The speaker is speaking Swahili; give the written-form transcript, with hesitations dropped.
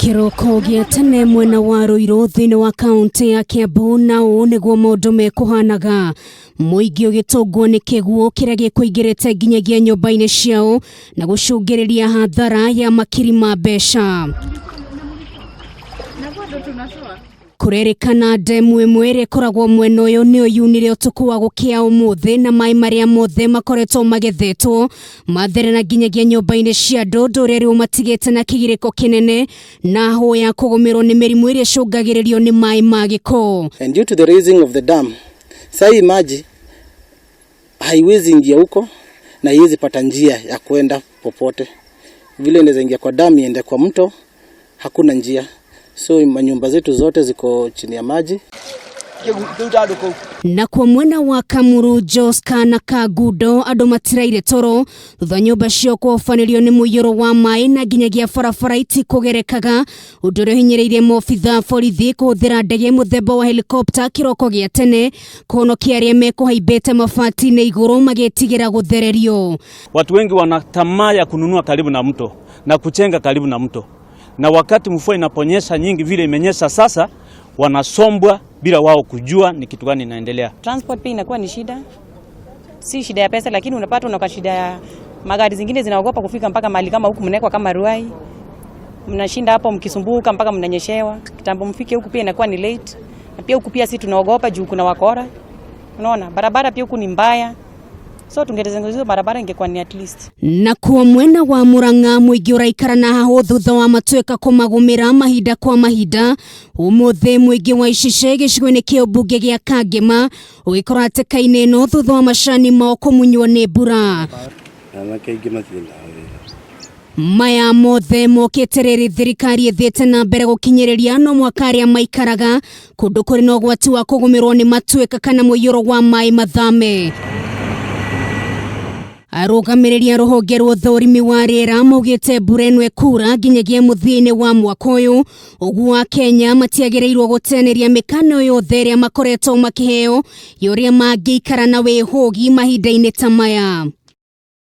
Kiroko gia tene mwena wa Ruiru thiini wa kaunti ya Kiambu nao niguo maundu mekuhanaga muingi ugitungwo ni kiguo kiria gikuingirite nginyagia nyumba-ini ciao na gucungiriria hathara ya makiri ma mbeca. Kurerikana ndemu imwe iri koragwo mwena uyu ni uyunire utuku wa gukia umuthi na mai maria mothe makoretwo magethetwo mathere na nginyagia nyumba-ini cia andu nduria riu matigite na kigiriko kinene na hoya kugumirwo ni mirimu iria icungagiririo ni mai ma giko. And due to the raising of the dam, sai maji haiwezi ingia huko na haiwezi pata njia ya kwenda popote. Vile inaweza ingia kwa dam iende kwa mto, hakuna njia. So manyumba zetu zote ziko chini ya maji. Na kwa mwena wa Kamuru Jos kana Kagudo andu matiraire toro thutha nyumba cio kwofanirio ni muiyuro wa mai na nginyagia barabara itikugerekaga undu uri hinyiriire mobitha borithi kuhuthira ndege muthemba wa helicopter kiroko gia tene kuhonokia aria mekuhaimbite mabati-ini iguru magetigira guthererio. Watu wengi wana tamaa ya kununua karibu na mto na kuchenga karibu na mto, na wakati mvua inaponyesha nyingi vile imenyesha sasa, wanasombwa bila wao kujua ni kitu gani inaendelea. Transport pia inakuwa ni shida. Si shida ya pesa, lakini unapata una shida ya magari zingine zinaogopa kufika mpaka mahali kama huku mnekwa kama Ruai. Mnashinda hapo mkisumbuka mpaka mnanyeshewa. Kitambo mfike huku pia inakuwa ni late. Na pia huku pia sisi tunaogopa juu kuna wakora. Unaona, barabara pia huku ni mbaya. So tungetengeneza barabara ingekuwa ni at least. Na kwa mwena wa Murang'a muingi uraikara na haho thutha wa matweka kumagumira mahinda kwa mahinda umuthi muingi wa icishe gicigo-ini kia ubunge gia Kangema ugikora ateka-ini no thutha wa macani mao kumunywo ni mbura. Maya mothe mokite riri thirikari ithiite na mbere gukinyiriria no mwaka aria maikaraga kundu kuri na ugwati wa kugumirwo ni matweka kana muiyuro wa mai mathame. Arũgamĩrĩria rũhonge rwa ũthũrimi wa rĩera maugĩte mbura ĩno ĩkura nginyagia mũthia-inĩ wa mwaka ũyũ. Ũguo Akenya matiagĩrĩirwo gũteneria mĩkana yothe ĩrĩa makoretwo makĩheo ya ũrĩa mangĩikara na wĩhũgi mahinda-inĩ ta maya.